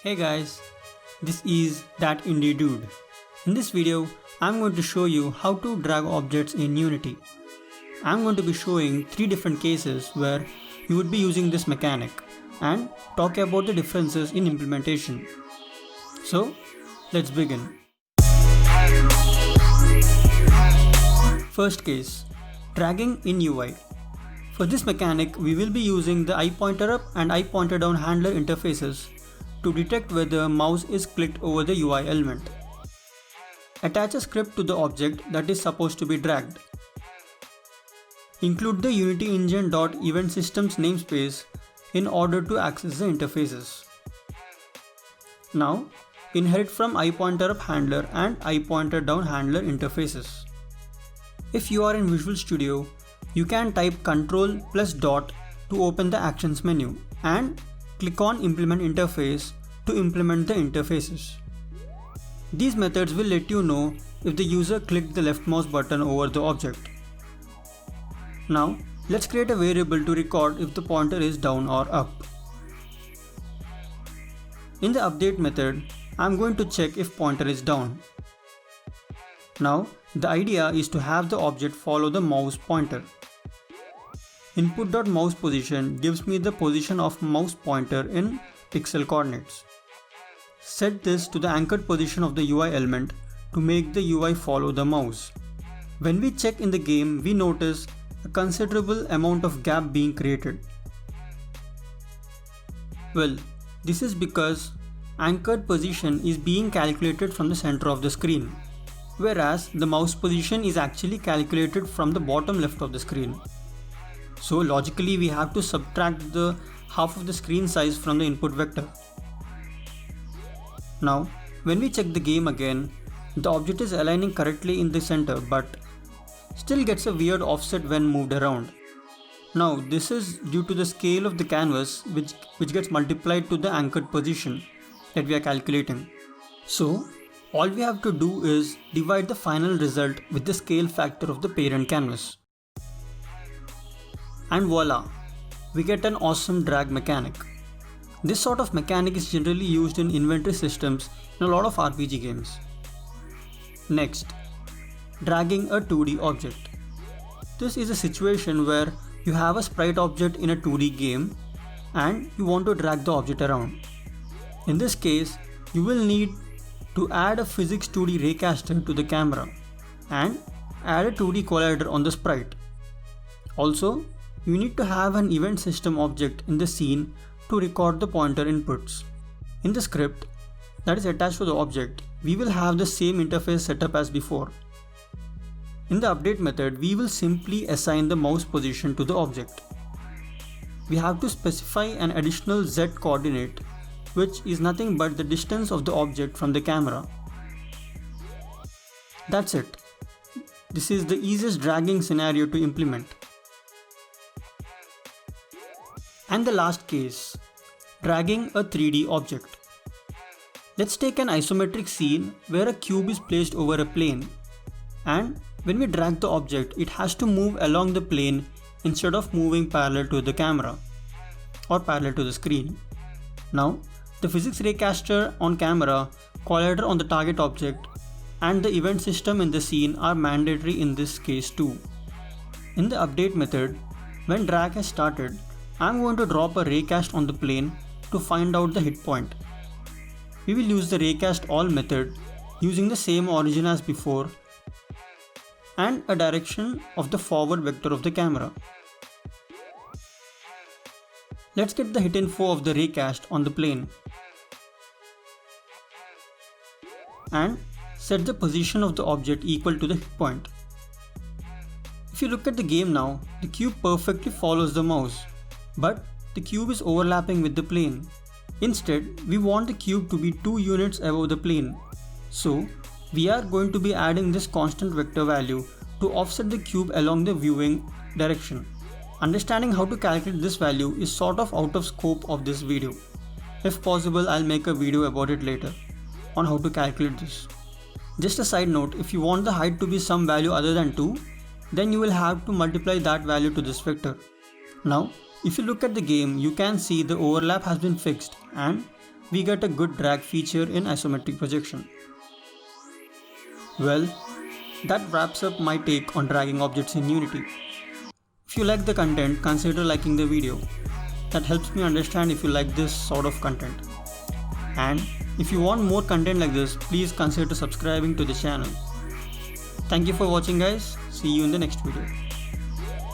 Hey guys, this is That Indie Dude. In this video, I'm going to show you how to drag objects in Unity. I'm going to be showing 3 different cases where you would be using this mechanic and talk about the differences in implementation. So, let's begin. First case, dragging in UI. For this mechanic, we will be using the iPointerUp and iPointerDown handler interfaces to detect whether mouse is clicked over the UI element. Attach a script to the object that is supposed to be dragged. Include the Unity Engine.EventSystems namespace in order to access the interfaces. Now, inherit from iPointerUp handler and iPointerDown handler interfaces. If you are in Visual Studio, you can type Ctrl+dot to open the Actions menu and click on Implement Interface to implement the interfaces. These methods will let you know if the user clicked the left mouse button over the object. Now, let's create a variable to record if the pointer is down or up. In the update method, I'm going to check if pointer is down. Now, the idea is to have the object follow the mouse pointer. Input.mousePosition gives me the position of mouse pointer in pixel coordinates. Set this to the anchored position of the UI element to make the UI follow the mouse. When we check in the game, we notice a considerable amount of gap being created. Well, this is because anchored position is being calculated from the center of the screen, whereas the mouse position is actually calculated from the bottom left of the screen. So logically we have to subtract the half of the screen size from the input vector. Now, when we check the game again, the object is aligning correctly in the center but still gets a weird offset when moved around. Now, this is due to the scale of the canvas which gets multiplied to the anchored position that we are calculating. So, all we have to do is divide the final result with the scale factor of the parent canvas. And voila, we get an awesome drag mechanic. This sort of mechanic is generally used in inventory systems in a lot of RPG games. Next, dragging a 2D object. This is a situation where you have a sprite object in a 2D game and you want to drag the object around. In this case, you will need to add a Physics 2D raycaster to the camera and add a 2D collider on the sprite. Also, you need to have an event system object in the scene to record the pointer inputs. In the script that is attached to the object, we will have the same interface setup as before. In the update method, we will simply assign the mouse position to the object. We have to specify an additional Z coordinate, which is nothing but the distance of the object from the camera. That's it. This is the easiest dragging scenario to implement. And the last case, dragging a 3D object. Let's take an isometric scene where a cube is placed over a plane, and when we drag the object, it has to move along the plane instead of moving parallel to the camera or parallel to the screen. Now, the physics raycaster on camera, collider on the target object, and the event system in the scene are mandatory in this case too. In the update method, when drag has started, I'm going to drop a raycast on the plane to find out the hit point. We will use the raycast all method using the same origin as before and a direction of the forward vector of the camera. Let's get the hit info of the raycast on the plane and set the position of the object equal to the hit point. If you look at the game now, the cube perfectly follows the mouse, but the cube is overlapping with the plane. Instead, we want the cube to be 2 units above the plane. So, we are going to be adding this constant vector value to offset the cube along the viewing direction. Understanding how to calculate this value is sort of out of scope of this video. If possible, I'll make a video about it later on how to calculate this. Just a side note, if you want the height to be some value other than 2, then you will have to multiply that value to this vector. Now, if you look at the game, you can see the overlap has been fixed and we get a good drag feature in isometric projection. Well, that wraps up my take on dragging objects in Unity. If you like the content, consider liking the video. That helps me understand if you like this sort of content. And if you want more content like this, please consider subscribing to the channel. Thank you for watching guys. See you in the next video.